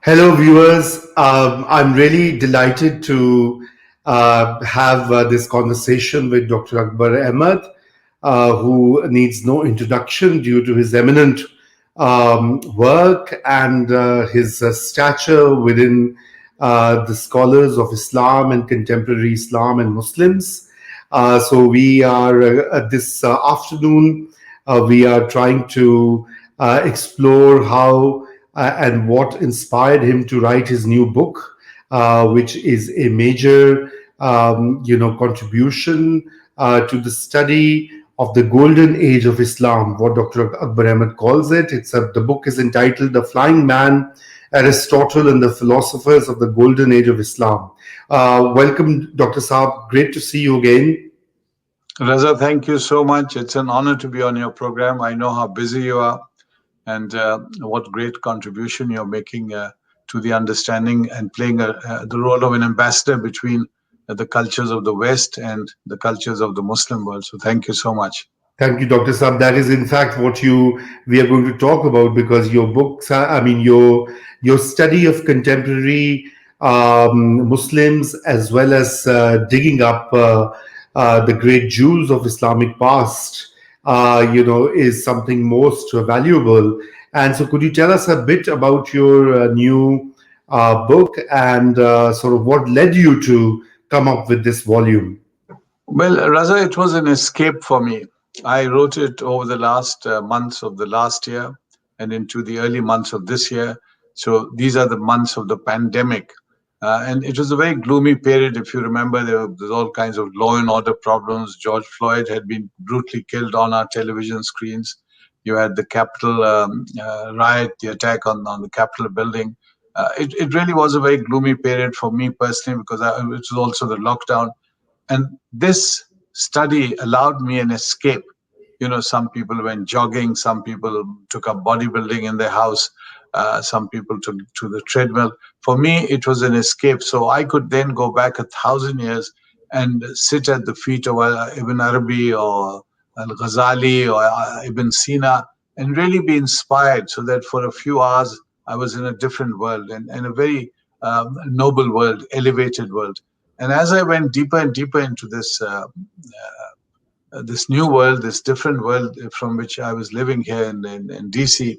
Hello, viewers. I'm really delighted to have this conversation with Dr. Akbar Ahmed, who needs no introduction due to his eminent work and his stature within the scholars of Islam and contemporary Islam and Muslims. So we are this afternoon. We are trying to explore how and what inspired him to write his new book, which is a major, contribution to the study of the golden age of Islam, what Dr. Akbar Ahmed calls it. The book is entitled "The Flying Man: Aristotle and the Philosophers of the Golden Age of Islam." Welcome, Dr. Saab. Great to see you again. Raza, thank you so much. It's an honor to be on your program. I know how busy you are and what great contribution you're making to the understanding and playing the role of an ambassador between the cultures of the West and the cultures of the Muslim world. So thank you so much. Thank you, Dr. Saab. That is, in fact, what we are going to talk about because your books, your study of contemporary Muslims as well as digging up the great Jews of Islamic past, is something most valuable. And so, could you tell us a bit about your new book and sort of what led you to come up with this volume? Well, Raza, it was an escape for me. I wrote it over the last months of the last year and into the early months of this year. So these are the months of the pandemic. And it was a very gloomy period. If you remember, there's all kinds of law and order problems. George Floyd had been brutally killed on our television screens. You had the Capitol riot, the attack on the Capitol building. It really was a very gloomy period for me personally because it was also the lockdown. And this study allowed me an escape. Some people went jogging, some people took up bodybuilding in their house, some people took to the treadmill. For me, it was an escape. So I could then go back 1,000 years and sit at the feet of Ibn Arabi or Al Ghazali or Ibn Sina and really be inspired so that for a few hours I was in a different world and a very noble world, elevated world. And as I went deeper and deeper into this new world, this different world from which I was living here in DC,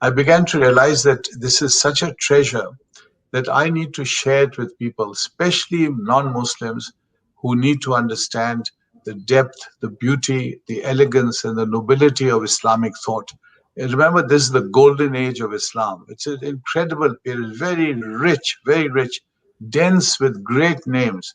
I began to realize that this is such a treasure that I need to share it with people, especially non-Muslims who need to understand the depth, the beauty, the elegance, and the nobility of Islamic thought. And remember, this is the golden age of Islam. It's an incredible period, very rich, dense with great names.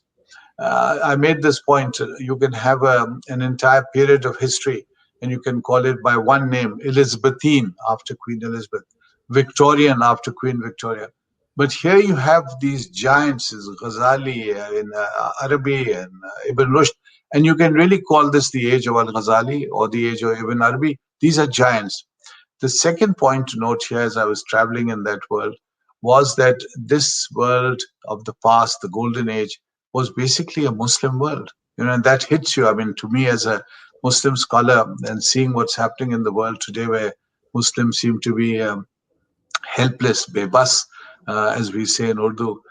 I made this point. You can have an entire period of history and you can call it by one name: Elizabethan after Queen Elizabeth, Victorian after Queen Victoria. But here you have these giants, as Ghazali in Arabi and Ibn Rushd, and you can really call this the age of Al Ghazali or the age of Ibn Arabi. These are giants. The second point to note here as I was traveling in that world was that this world of the past, the golden age, was basically a Muslim world. And that hits you. I mean, to me as a Muslim scholar and seeing what's happening in the world today where Muslims seem to be helpless, bebas, as we say in Urdu,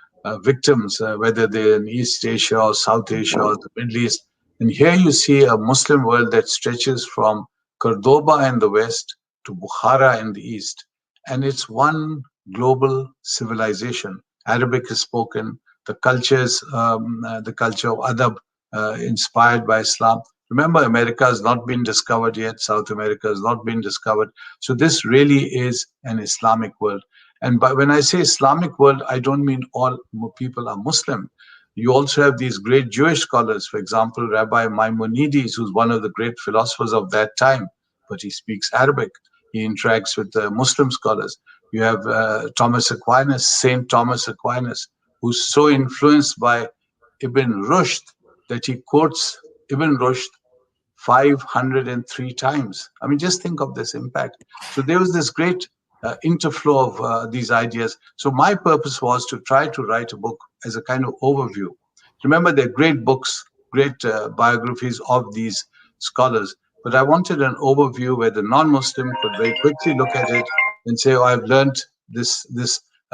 victims, whether they're in East Asia or South Asia or the Middle East. And here you see a Muslim world that stretches from Cordoba in the west to Bukhara in the east. And it's one global civilization. Arabic is spoken, the cultures, the culture of adab, inspired by Islam. Remember, America has not been discovered yet. South America has not been discovered. So this really is an Islamic world. And when I say Islamic world, I don't mean all people are Muslim. You also have these great Jewish scholars, for example, Rabbi Maimonides, who's one of the great philosophers of that time, but he speaks Arabic. He interacts with Muslim scholars. You have Thomas Aquinas, Saint Thomas Aquinas, who's so influenced by Ibn Rushd that he quotes Ibn Rushd 503 times. I mean, just think of this impact. So there was this great interflow of these ideas. So my purpose was to try to write a book as a kind of overview. Remember, they're great books, great biographies of these scholars, but I wanted an overview where the non-Muslim could very quickly look at it and say, "Oh, I've learned this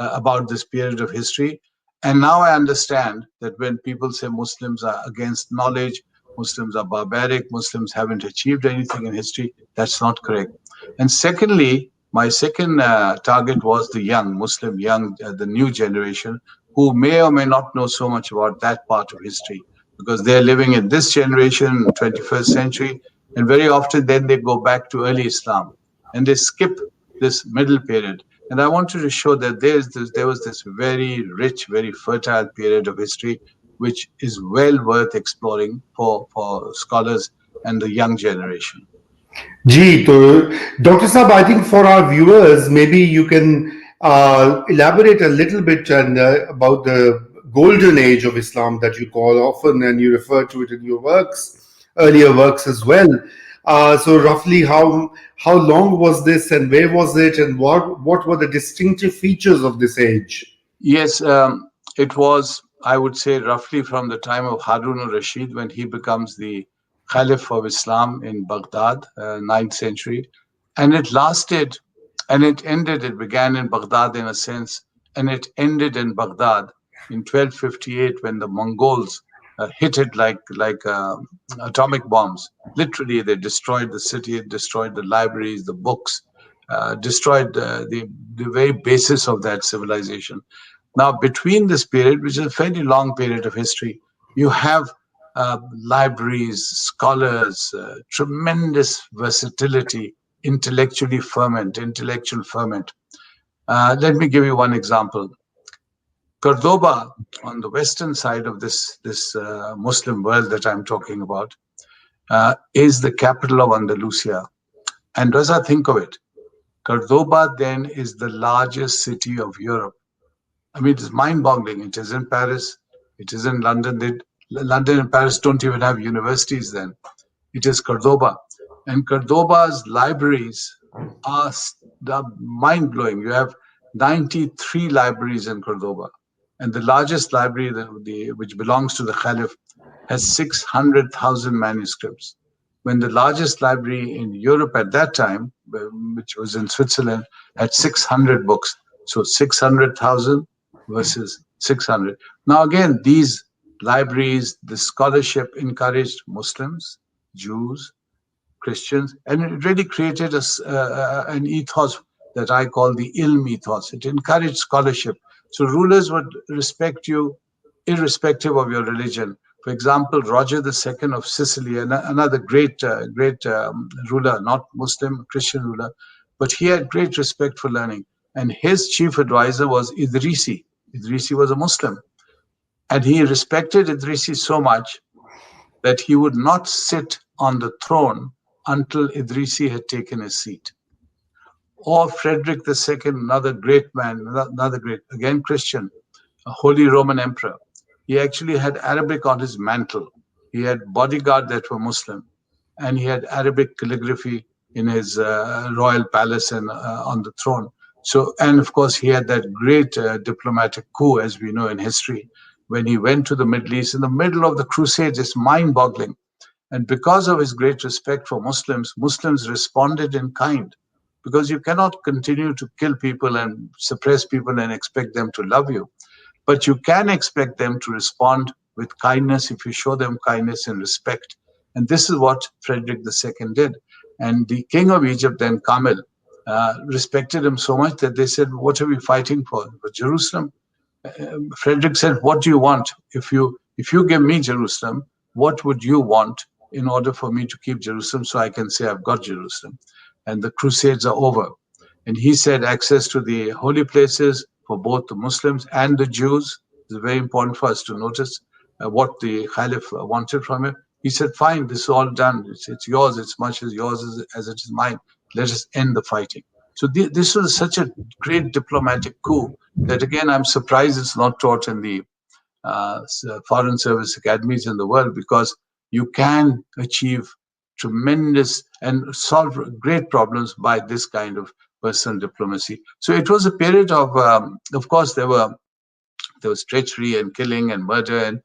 about this period of history. And now I understand that when people say Muslims are against knowledge, Muslims are barbaric, Muslims haven't achieved anything in history, that's not correct. And secondly, my second target was the young Muslim, the new generation, who may or may not know so much about that part of history because they're living in this generation, 21st century, and very often then they go back to early Islam and they skip this middle period. And I wanted to show that there was this very rich, very fertile period of history, which is well worth exploring for scholars and the young generation. Ji, so Dr. Saab, I think for our viewers, maybe you can elaborate a little bit and about the golden age of Islam that you call often, and you refer to it in your works, earlier works as well. So roughly, how long was this, and where was it, and what were the distinctive features of this age? Yes, it was, I would say, roughly from the time of Harun al-Rashid when he becomes the Caliph of Islam in Baghdad, 9th century. And it lasted and it ended, it began in Baghdad in a sense, and it ended in Baghdad in 1258 when the Mongols hit it like atomic bombs. Literally, they destroyed the city, destroyed the libraries, the books, destroyed the very basis of that civilization. Now, between this period, which is a fairly long period of history, you have libraries, scholars, tremendous versatility, intellectual ferment. Let me give you one example. Cordoba, on the western side of this Muslim world that I'm talking about, is the capital of Andalusia. And Raza, think of it. Cordoba then is the largest city of Europe. I mean, it's mind-boggling. It is in Paris. It is in London. London and Paris don't even have universities then. It is Cordoba. And Cordoba's libraries are mind-blowing. You have 93 libraries in Cordoba. And the largest library, which belongs to the Caliph, has 600,000 manuscripts. When the largest library in Europe at that time, which was in Switzerland, had 600 books. So 600,000 versus 600. Now, again, these libraries, the scholarship encouraged Muslims, Jews, Christians, and it really created an ethos that I call the ilm ethos. It encouraged scholarship. So rulers would respect you irrespective of your religion. For example, Roger II of Sicily, another great ruler, not Muslim, Christian ruler, but he had great respect for learning. And his chief advisor was Idrisi. Idrisi was a Muslim. And he respected Idrisi so much that he would not sit on the throne until Idrisi had taken his seat. Or Frederick II, another great man, another great, again Christian, a Holy Roman Emperor. He actually had Arabic on his mantle. He had bodyguard that were Muslim, and he had Arabic calligraphy in his royal palace and on the throne. So, and of course, he had that great diplomatic coup, as we know in history, when he went to the Middle East in the middle of the Crusades. It's mind-boggling. And because of his great respect for Muslims, Muslims responded in kind. Because you cannot continue to kill people and suppress people and expect them to love you. But you can expect them to respond with kindness if you show them kindness and respect. And this is what Frederick II did. And the king of Egypt, then Kamel, respected him so much that they said, "What are we fighting for? For Jerusalem?" Frederick said, "What do you want? If you give me Jerusalem, what would you want in order for me to keep Jerusalem so I can say I've got Jerusalem?" And the Crusades are over. And he said access to the holy places for both the Muslims and the Jews is very important for us to notice what the Caliph wanted from him. He said, "Fine, this is all done. It's yours. It's much as yours as it is mine. Let us end the fighting." So this was such a great diplomatic coup that, again, I'm surprised it's not taught in the foreign service academies in the world, because you can achieve tremendous and solve great problems by this kind of personal diplomacy. So it was a period of course, there was treachery and killing and murder and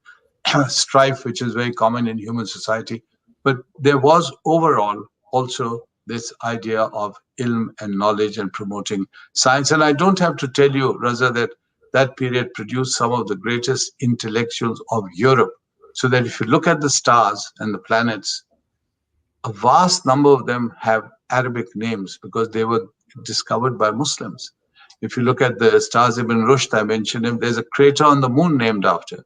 strife, which is very common in human society. But there was overall also this idea of ilm and knowledge and promoting science. And I don't have to tell you, Raza, that that period produced some of the greatest intellectuals of Europe. So that if you look at the stars and the planets, a vast number of them have Arabic names because they were discovered by Muslims. If you look at the stars, Ibn Rushd, I mentioned him, there's a crater on the moon named after.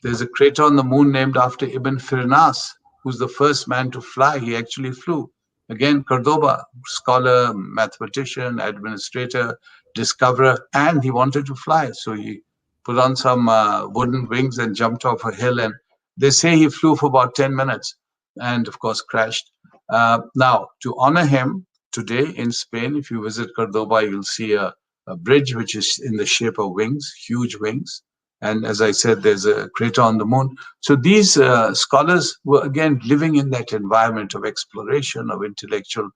There's a crater on the moon named after Ibn Firnas, who's the first man to fly. He actually flew. Again, Cordoba, scholar, mathematician, administrator, discoverer, and he wanted to fly. So he put on some wooden wings and jumped off a hill. And they say he flew for about 10 minutes and, of course, crashed. Now, to honor him, today in Spain, if you visit Cordoba, you'll see a bridge which is in the shape of wings, huge wings. And as I said, there's a crater on the moon. So these scholars were again living in that environment of exploration, of intellectual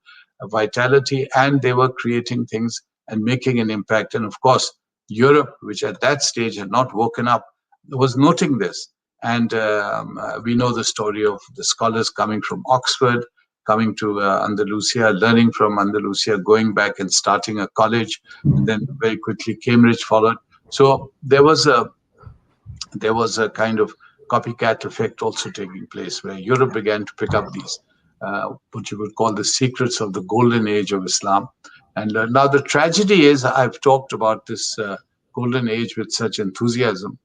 vitality, and they were creating things and making an impact. And of course, Europe, which at that stage had not woken up, was noting this. And we know the story of the scholars coming from Oxford, coming to Andalusia, learning from Andalusia, going back and starting a college, and then very quickly Cambridge followed. So there was a kind of copycat effect also taking place where Europe began to pick up these, what you would call the secrets of the golden age of Islam. And now the tragedy is, I've talked about this golden age with such enthusiasm.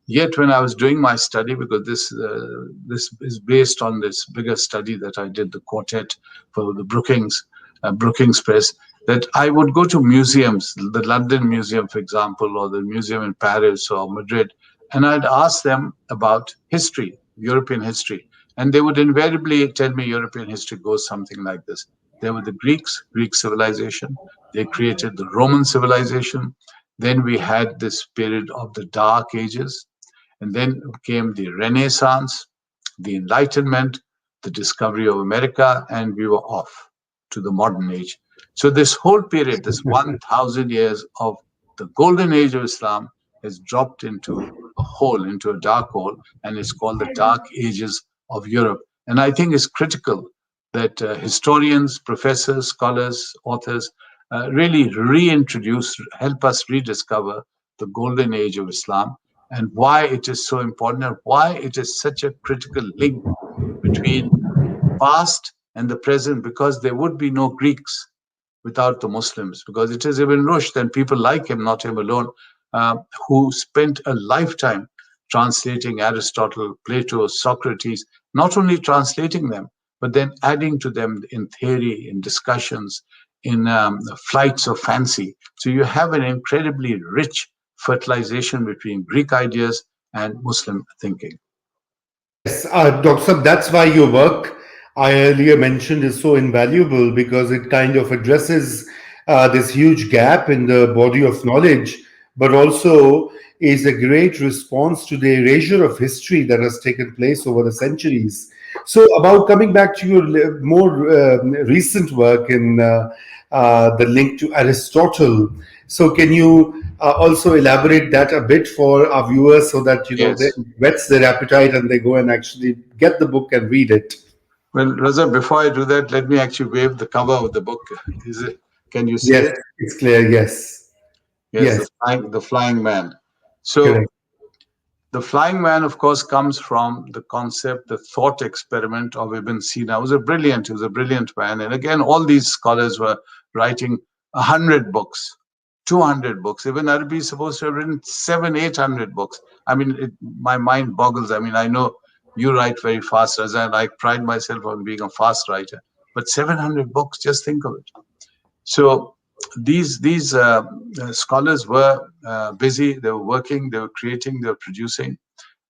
Yet, when I was doing my study, because this is based on this bigger study that I did, the quartet for the Brookings Press, that I would go to museums, the London Museum, for example, or the museum in Paris or Madrid, and I'd ask them about history, European history, and they would invariably tell me European history goes something like this. There were the Greeks, Greek civilization. They created the Roman civilization. Then we had this period of the Dark Ages, and then came the Renaissance, the Enlightenment, the discovery of America, and we were off to the modern age. So, this whole period, this 1,000 years of the golden age of Islam, has dropped into a hole, into a dark hole, and it's called the Dark Ages of Europe. And I think it's critical that historians, professors, scholars, authors really reintroduce, help us rediscover the golden age of Islam and why it is so important and why it is such a critical link between past and the present, because there would be no Greeks without the Muslims, because it is Ibn Rushd and people like him, not him alone, who spent a lifetime translating Aristotle, Plato, Socrates, not only translating them, but then adding to them in theory, in discussions, in flights of fancy. So you have an incredibly rich fertilization between Greek ideas and Muslim thinking. Yes, Dr. Sab, that's why your work I earlier mentioned is so invaluable because it kind of addresses this huge gap in the body of knowledge, but also is a great response to the erasure of history that has taken place over the centuries. So, about coming back to your more recent work in the link to Aristotle, so can you also elaborate that a bit for our viewers so that they Yes. whets their appetite and they go and actually get the book and read it? Well, Raza, before I do that, let me actually wave the cover of the book. Is it? Can you see Yes, it? it's clear. Yes, Yes, yes, the flying man. So correct. the flying man, of course, comes from the concept, the thought experiment of Ibn Sina. He was a brilliant man. And again, all these scholars were writing 100 books, 200 books. Ibn Arabi is supposed to have written 700, 800 books. I mean, my mind boggles. I mean, I know you write very fast, Raza, and I pride myself on being a fast writer. But 700 books, just think of it. So these scholars were busy. They were working. They were creating. They were producing.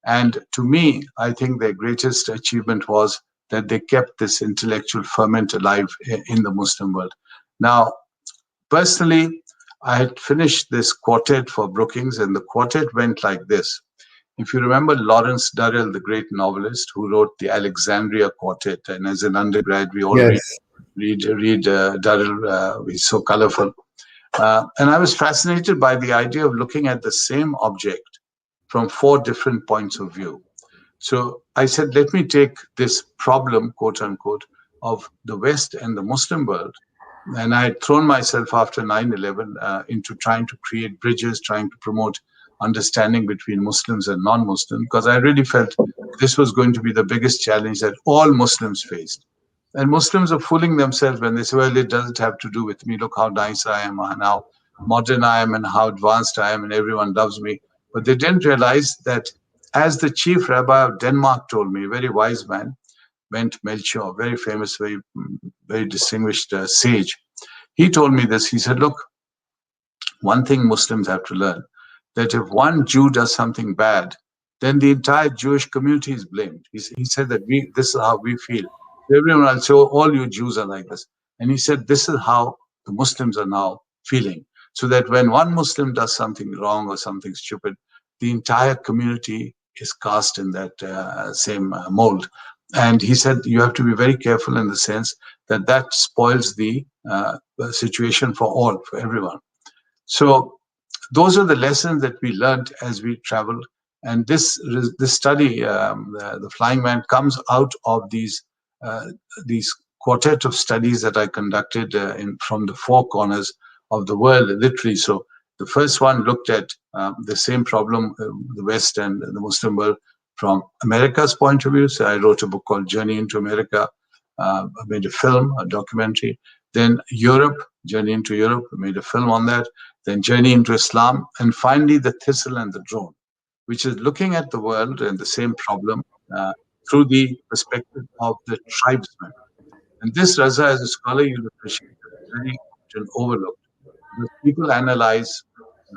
And to me, I think their greatest achievement was that they kept this intellectual ferment alive in the Muslim world. Now, personally, I had finished this quartet for Brookings, and the quartet went like this. If you remember Lawrence Durrell, the great novelist who wrote the Alexandria Quartet, and as an undergrad, we all Yes, read Durrell. He's so colorful. And I was fascinated by the idea of looking at the same object from four different points of view. So I said, let me take this problem, quote unquote, of the West and the Muslim world. And I had thrown myself after 9/11 into trying to create bridges, trying to promote understanding between Muslims and non Muslims, because I really felt this was going to be the biggest challenge that all Muslims faced. And Muslims are fooling themselves when they say, well, it doesn't have to do with me. Look how nice I am, and how modern I am, and how advanced I am, and everyone loves me. But they didn't realize that, as the chief rabbi of Denmark told me, a very wise man, Bent Melchior, very famous, very distinguished sage, he told me this. He said, look, one thing Muslims have to learn, that if one Jew does something bad, then the entire Jewish community is blamed. He said that this is how we feel. Everyone else, so all you Jews are like this. And he said, this is how the Muslims are now feeling. So that when one Muslim does something wrong or something stupid, the entire community is cast in that same mold. And he said, you have to be very careful in the sense that that spoils the situation for all, for everyone. So those are the lessons that we learned as we traveled. And this study, the Flying Man, comes out of uh, these quartet of studies that I conducted from the four corners of the world, literally. So the first one looked at the same problem, the West and the Muslim world, from America's point of view. So I wrote a book called Journey into America. I made a film, a documentary. Then Europe, Journey into Europe, I made a film on that. Then Journey into Islam, and finally The Thistle and the Drone, which is looking at the world and the same problem uh, through the perspective of the tribesmen. And this, Raza, as a scholar, you'll appreciate, is very often overlooked, because people analyze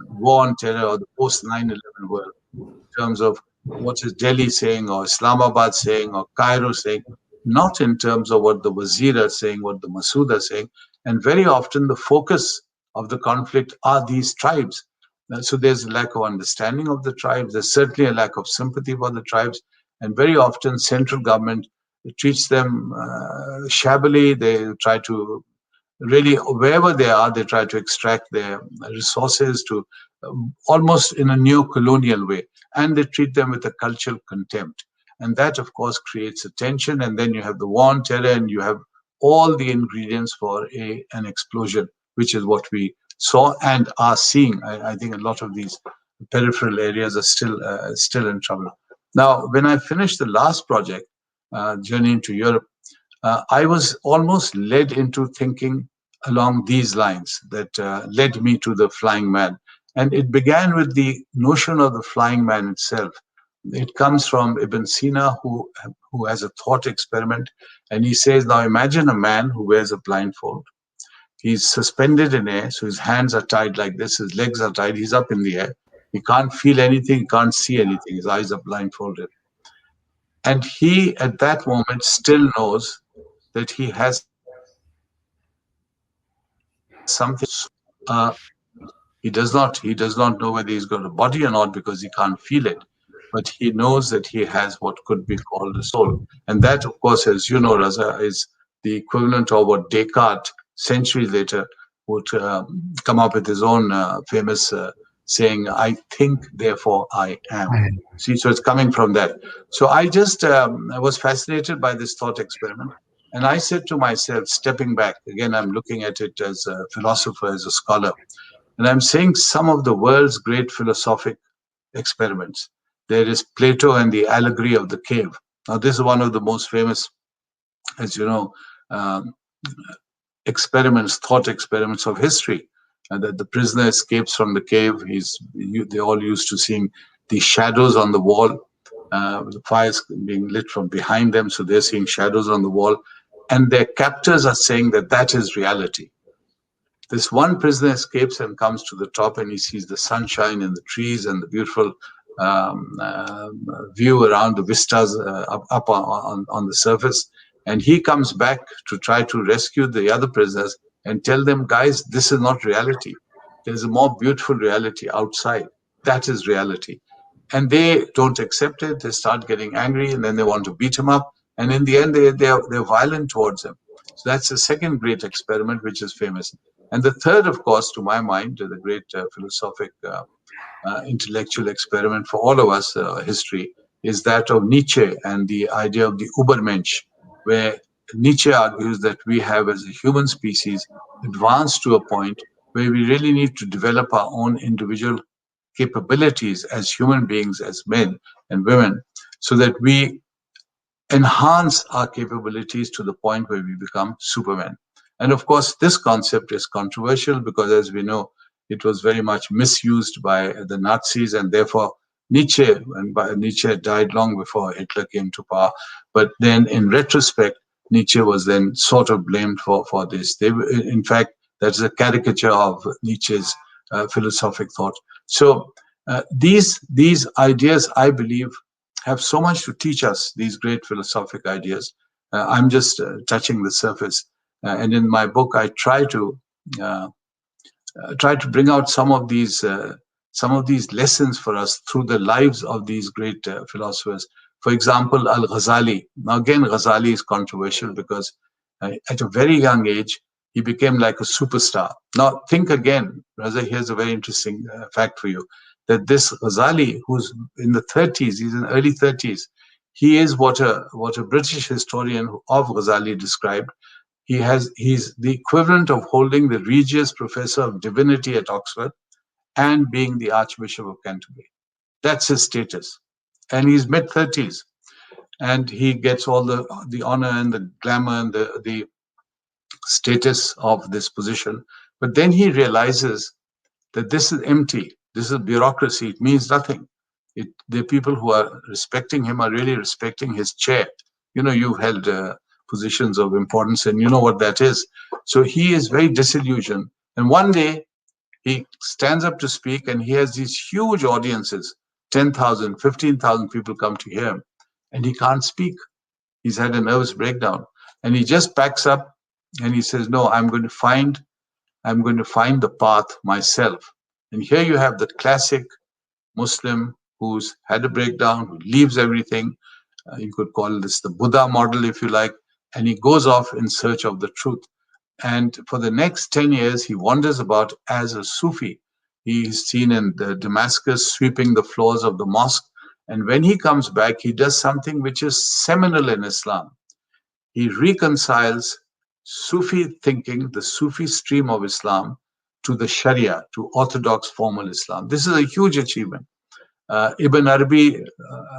war on terror or the post 9/11 world in terms of what is Delhi saying or Islamabad saying or Cairo saying, not in terms of what the Wazir are saying, what the Masood are saying. And very often the focus of the conflict are these tribes. So there's a lack of understanding of the tribes. There's certainly a lack of sympathy for the tribes. And very often central government treats them shabbily. They try to really, wherever they are, they try to extract their resources to almost in a neo-colonial way, and they treat them with a cultural contempt, and that of course creates a tension, and then you have the war on terror, and you have all the ingredients for an explosion, which is what we saw and are seeing. I think a lot of these peripheral areas are still in trouble. Now, when I finished the last project, Journey into Europe, I was almost led into thinking along these lines that led me to the flying man. And it began with the notion of the flying man itself. It comes from Ibn Sina, who has a thought experiment. And he says, now imagine a man who wears a blindfold. He's suspended in air, so his hands are tied like this, his legs are tied, he's up in the air. He can't feel anything, he can't see anything, his eyes are blindfolded. And he, at that moment, still knows that he has something uh, he does not know whether he's got a body or not because he can't feel it, but he knows that he has what could be called a soul. And that, of course, as you know, Raza, is the equivalent of what Descartes, centuries later, would come up with his own famous saying, I think, therefore I am. See, so it's coming from that. So I was fascinated by this thought experiment. And I said to myself, stepping back, again, I'm looking at it as a philosopher, as a scholar, and I'm saying some of the world's great philosophic experiments. There is Plato and the allegory of the cave. Now, this is one of the most famous, as you know, um, experiments, thought experiments of history. And that the prisoner escapes from the cave. They're all used to seeing the shadows on the wall, the fires being lit from behind them. So they're seeing shadows on the wall. And their captors are saying that that is reality. This one prisoner escapes and comes to the top, and he sees the sunshine and the trees and the beautiful view around the vistas up on the surface. And he comes back to try to rescue the other prisoners and tell them, guys, this is not reality. There's a more beautiful reality outside. That is reality. And they don't accept it. They start getting angry, and then they want to beat him up. And in the end, they're violent towards him. So that's the second great experiment, which is famous. And the third, of course, to my mind, the great philosophic intellectual experiment for all of us, history, is that of Nietzsche and the idea of the Übermensch, where Nietzsche argues that we have, as a human species, advanced to a point where we really need to develop our own individual capabilities as human beings, as men and women, so that we enhance our capabilities to the point where we become supermen. And of course, this concept is controversial because, as we know, it was very much misused by the Nazis, and therefore Nietzsche died long before Hitler came to power. But then, in retrospect, Nietzsche was then sort of blamed for this. In fact, that's a caricature of Nietzsche's philosophic thought. So these ideas, I believe, have so much to teach us, these great philosophic ideas. I'm just touching the surface. And in my book, I uh, try to bring out some of these lessons for us through the lives of these great philosophers. For example, Al Ghazali. Now, again, Ghazali is controversial because at a very young age he became like a superstar. Now, think again, Raza. Here's a very interesting fact for you: that this Ghazali, who's in the 30s, he's in early 30s, he is what a British historian of Ghazali described. He's the equivalent of holding the Regius Professor of Divinity at Oxford and being the Archbishop of Canterbury. That's his status. And he's mid 30s. And he gets all the honor and the glamour and the status of this position. But then he realizes that this is empty. This is bureaucracy. It means nothing. The people who are respecting him are really respecting his chair. You know, you've held positions of importance, and you know what that is. So he is very disillusioned. And one day he stands up to speak, and he has these huge audiences, 10,000, 15,000 people come to hear him, and he can't speak. He's had a nervous breakdown. And he just packs up and he says, no, I'm going to find the path myself. And here you have the classic Muslim who's had a breakdown, who leaves everything. You could call this the Buddha model, if you like. And he goes off in search of the truth. And for the next 10 years, he wanders about as a Sufi. He is seen in Damascus sweeping the floors of the mosque. And when he comes back, he does something which is seminal in Islam. He reconciles Sufi thinking, the Sufi stream of Islam, to the Sharia, to orthodox formal Islam. This is a huge achievement. Ibn Arabi,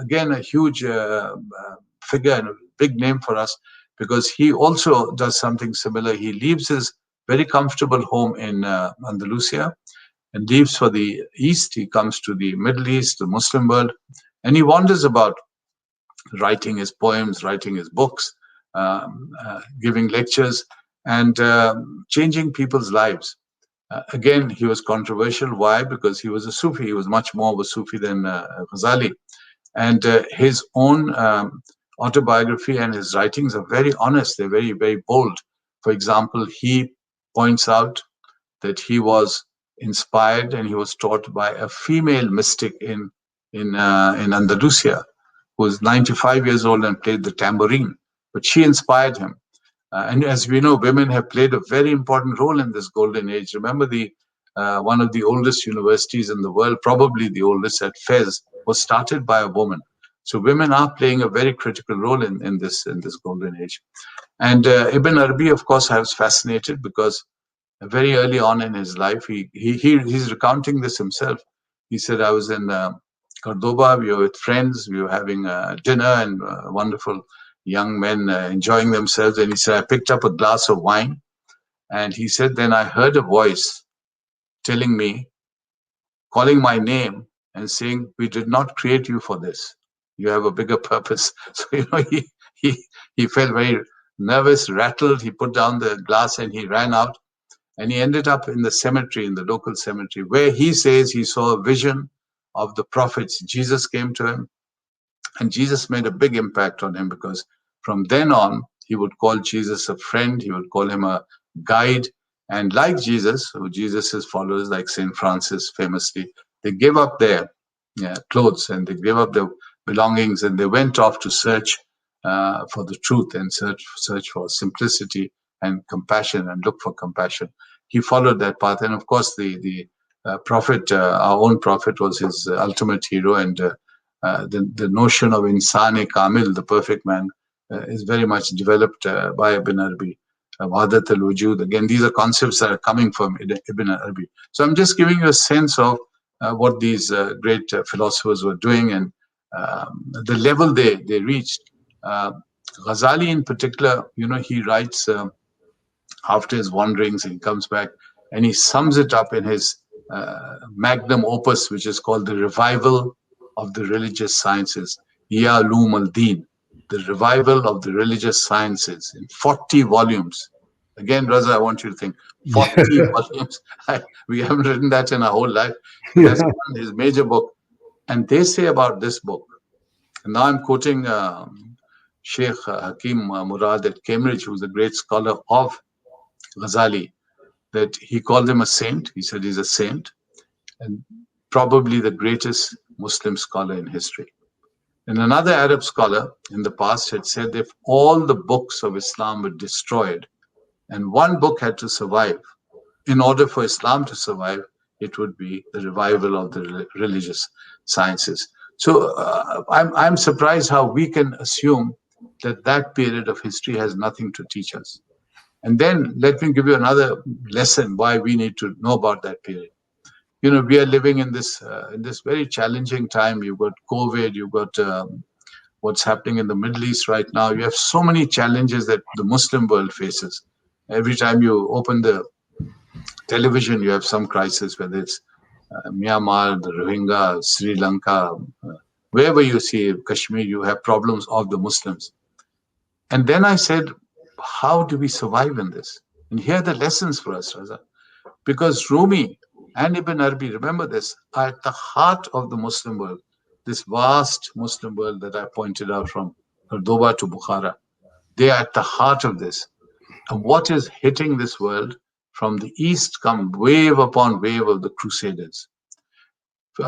again, a huge figure and a big name for us because he also does something similar. He leaves his very comfortable home in Andalusia and leaves for the East. He comes to the Middle East, the Muslim world, and he wanders about writing his poems, writing his books, giving lectures, and changing people's lives. Again, he was controversial. Why? Because he was a Sufi. He was much more of a Sufi than Ghazali. And his own autobiography and his writings are very honest. They're very, very bold. For example, he points out that he was inspired and he was taught by a female mystic in Andalusia, who was 95 years old and played the tambourine. But she inspired him. And as we know, women have played a very important role in this golden age. Remember, the one of the oldest universities in the world, probably the oldest at Fez, was started by a woman. So women are playing a very critical role in this golden age. And Ibn Arabi, of course, I was fascinated because very early on in his life, he's recounting this himself. He said, I was in Cordoba, we were with friends, we were having dinner and wonderful young men enjoying themselves. And he said, I picked up a glass of wine. And he said, then I heard a voice telling me, calling my name and saying, we did not create you for this. You have a bigger purpose. So, he, he felt very nervous, rattled. He put down the glass and he ran out. And he ended up in the cemetery, in the local cemetery, where he says he saw a vision of the prophets. Jesus came to him, and Jesus made a big impact on him because from then on, he would call Jesus a friend, he would call him a guide. And like Jesus, who Jesus' followers, like St. Francis famously, they gave up their clothes and they gave up their belongings and they went off to search for the truth and search for simplicity and compassion and look for compassion. He followed that path. And of course, the prophet, our own prophet, was his ultimate hero. And the notion of insani kamil, the perfect man, is very much developed by Ibn Arabi. Wahdat al-Wujud. Again, these are concepts that are coming from Ibn Arabi. So I'm just giving you a sense of what these great philosophers were doing and the level they reached. Uh, Ghazali, in particular, he writes after his wanderings, he comes back and he sums it up in his magnum opus, which is called The Revival of the Religious Sciences, Ya Ulum al-Din, The Revival of the Religious Sciences, in 40 volumes. Again, Raza, I want you to think 40 volumes. We haven't written that in our whole life, but that's Yeah. his major book. And they say about this book, and now I'm quoting Sheikh Hakim Murad at Cambridge, who's a great scholar of Ghazali, that he called him a saint. He said he's a saint and probably the greatest Muslim scholar in history. And another Arab scholar in the past had said if all the books of Islam were destroyed and one book had to survive, in order for Islam to survive, it would be the revival of the religious sciences. So I'm surprised how we can assume that that period of history has nothing to teach us. And then let me give you another lesson why we need to know about that period. We are living in this very challenging time. You've got COVID, you've got what's happening in the Middle East right now. You have so many challenges that the Muslim world faces. Every time you open the television, you have some crisis, whether it's Myanmar, the Rohingya, Sri Lanka, wherever you see Kashmir, you have problems of the Muslims. And then I said, how do we survive in this? And here are the lessons for us, Raza. Because Rumi and Ibn Arabi, remember this, are at the heart of the Muslim world, this vast Muslim world that I pointed out from Cordoba to Bukhara. They are at the heart of this. And what is hitting this world? From the east come wave upon wave of the Crusaders.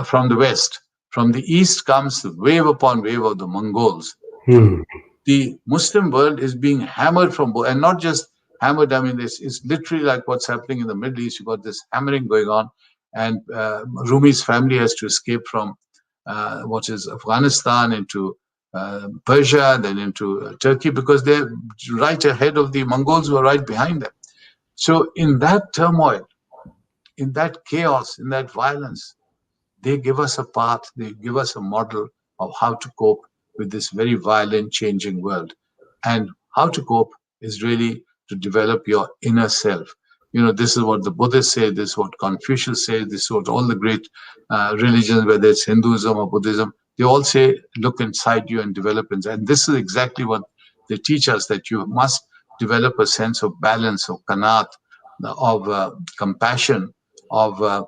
From the west, from the east comes the wave upon wave of the Mongols. And Hmm. the Muslim world is being hammered from both, and not just hammered. I mean, this is literally like what's happening in the Middle East. You've got this hammering going on, and Rumi's family has to escape from what is Afghanistan into Persia, then into Turkey, because they're right ahead of the Mongols who are right behind them. So, in that turmoil, in that chaos, in that violence, they give us a path, they give us a model of how to cope with this very violent, changing world. And how to cope is really to develop your inner self. This is what the Buddhists say, this is what Confucius says, this is what all the great religions, whether it's Hinduism or Buddhism, they all say, look inside you and develop inside. And this is exactly what they teach us, that you must develop a sense of balance, of qanaat, of compassion, of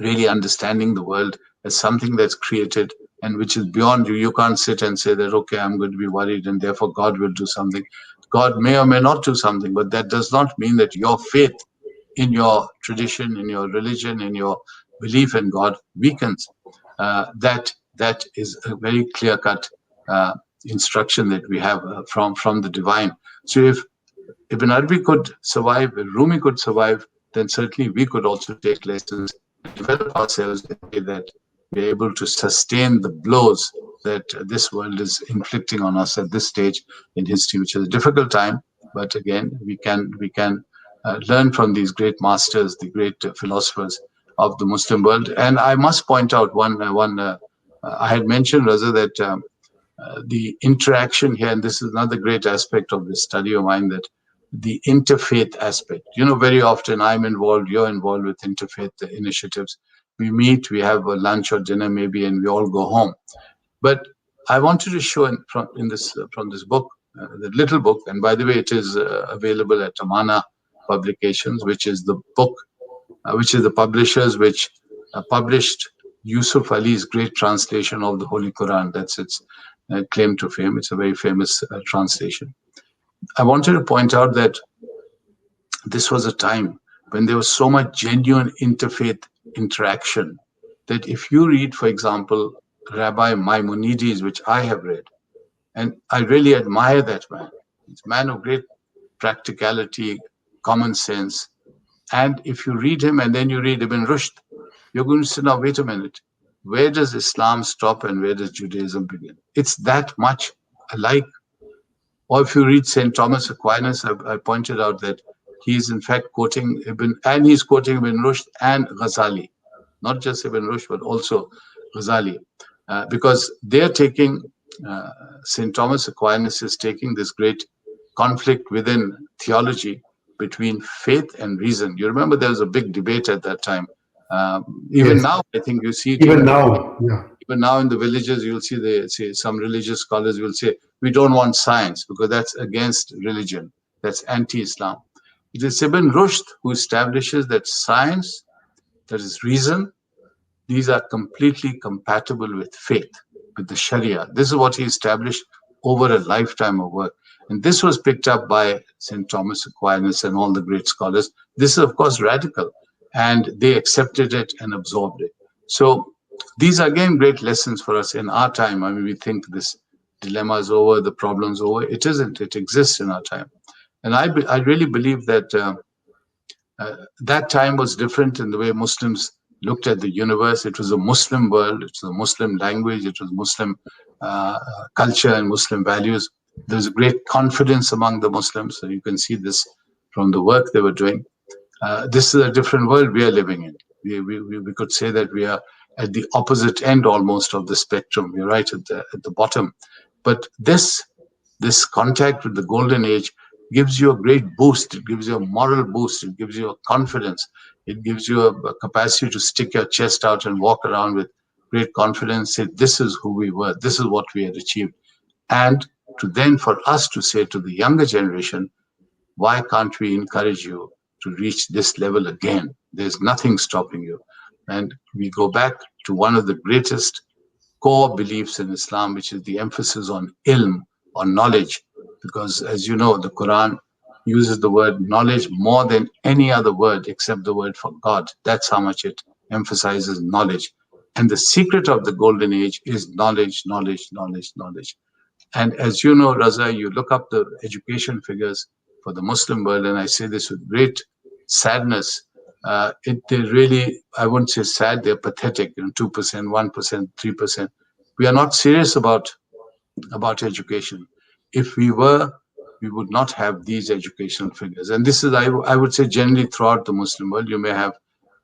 really understanding the world as something that's created and which is beyond you. You can't sit and say that, okay, I'm going to be worried and therefore God will do something. God may or may not do something, but that does not mean that your faith in your tradition, in your religion, in your belief in God weakens. That is a very clear cut instruction that we have from the divine. So if Ibn Arabi could survive, if Rumi could survive, then certainly we could also take lessons and develop ourselves in a way that we're able to sustain the blows that this world is inflicting on us at this stage in history, which is a difficult time. But again, we can learn from these great masters, the great philosophers of the Muslim world. And I must point out one. I had mentioned, Raza, that the interaction here, and this is another great aspect of this study of mine, that the interfaith aspect. Very often I'm involved, you're involved with interfaith initiatives. We meet, we have a lunch or dinner maybe, and we all go home. But I wanted to show from this book, the little book, and by the way, it is available at Amana Publications, which is the publishers which published Yusuf Ali's great translation of the Holy Quran. That's its claim to fame. It's a very famous translation. I wanted to point out that this was a time when there was so much genuine interfaith interaction that if you read, for example, Rabbi Maimonides, which I have read, and I really admire that man. He's a man of great practicality, common sense. And if you read him and then you read Ibn Rushd, you're going to say, now, wait a minute. Where does Islam stop and where does Judaism begin? It's that much alike. Or if you read St. Thomas Aquinas, I pointed out that he's in fact quoting he's quoting Ibn Rushd and Ghazali, not just Ibn Rushd, but also Ghazali, because they're taking, uh, St. Thomas Aquinas is taking this great conflict within theology between faith and reason. You remember there was a big debate at that time. Even Yes. now, I think you see it Even now, yeah. even now in the villages, you'll see they say some religious scholars will say we don't want science because that's against religion, that's anti-Islam. It is Ibn Rushd who establishes that science, that is reason, these are completely compatible with faith, with the Sharia. This is what he established over a lifetime of work. And this was picked up by St. Thomas Aquinas and all the great scholars. This is, of course, radical. And they accepted it and absorbed it. So these are, again, great lessons for us in our time. I mean, we think this dilemma is over, the problem's over. It isn't. It exists in our time. And I really believe that that time was different in the way Muslims looked at the universe. It was a Muslim world, it was a Muslim language, it was Muslim culture and Muslim values. There was great confidence among the Muslims. So you can see this from the work they were doing. This is a different world we are living in. We could say that we are at the opposite end almost of the spectrum. We're right at the bottom. But this contact with the golden age gives you a great boost. It gives you a moral boost. It gives you a confidence. It gives you a capacity to stick your chest out and walk around with great confidence. Say, this is who we were. This is what we had achieved. And to then for us to say to the younger generation, why can't we encourage you to reach this level again? There's nothing stopping you. And we go back to one of the greatest core beliefs in Islam, which is the emphasis on ilm, on knowledge. Because as you know, the Quran uses the word knowledge more than any other word except the word for God. That's how much it emphasizes knowledge. And the secret of the golden age is knowledge, knowledge, knowledge, knowledge. And as you know, Raza, you look up the education figures for the Muslim world, and I say this with great sadness. They really, I wouldn't say sad, they're pathetic, 2%, 1%, 3%. We are not serious about education. If we were, we would not have these educational figures. And this is, I would say, generally throughout the Muslim world. You may have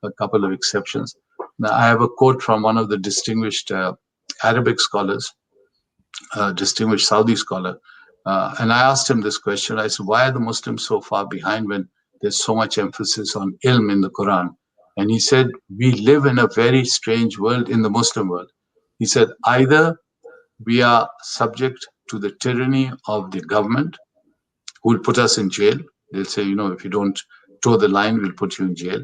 a couple of exceptions. Now, I have a quote from one of the distinguished Arabic scholars, distinguished Saudi scholar. And I asked him this question. I said, why are the Muslims so far behind when there's so much emphasis on ilm in the Quran? And he said, we live in a very strange world in the Muslim world. He said, either we are subject to the tyranny of the government, who will put us in jail. They'll say, if you don't toe the line, we'll put you in jail.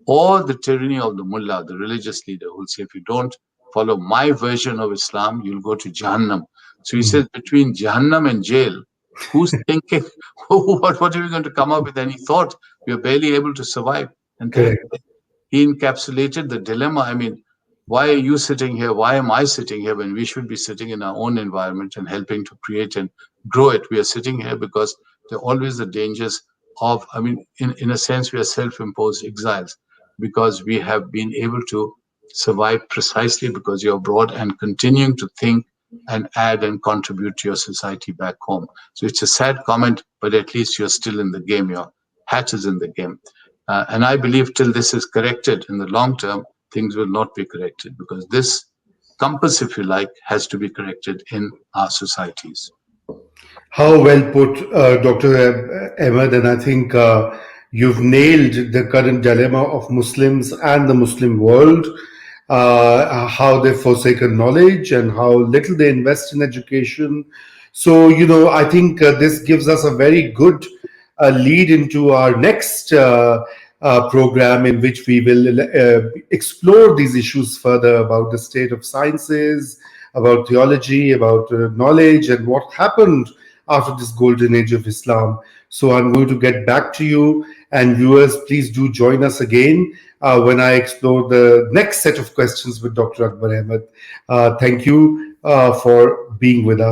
Or the tyranny of the mullah, the religious leader, who will say, if you don't follow my version of Islam, you'll go to Jahannam. So he says, between Jahannam and jail, who's thinking, what are we going to come up with any thought? We are barely able to survive. And there Correct. he encapsulated the dilemma. I mean, why are you sitting here? Why am I sitting here when we should be sitting in our own environment and helping to create and grow it? We are sitting here because there are always the dangers of, I mean, in a sense, we are self imposed exiles because we have been able to survive precisely because you're abroad and continuing to think and add and contribute to your society back home. So it's a sad comment, but at least you're still in the game. Your hat is in the game. And I believe till this is corrected in the long term, things will not be corrected because this compass, if you like, has to be corrected in our societies. How well put, Dr. Ahmed, and I think you've nailed the current dilemma of Muslims and the Muslim world, how they've forsaken knowledge and how little they invest in education. So, I think this gives us a very good lead into our next program, in which we will explore these issues further about the state of sciences, about theology, about knowledge, and what happened after this golden age of Islam. So I'm going to get back to you, and viewers, please do join us again when I explore the next set of questions with Dr. Akbar Ahmed. Thank you for being with us.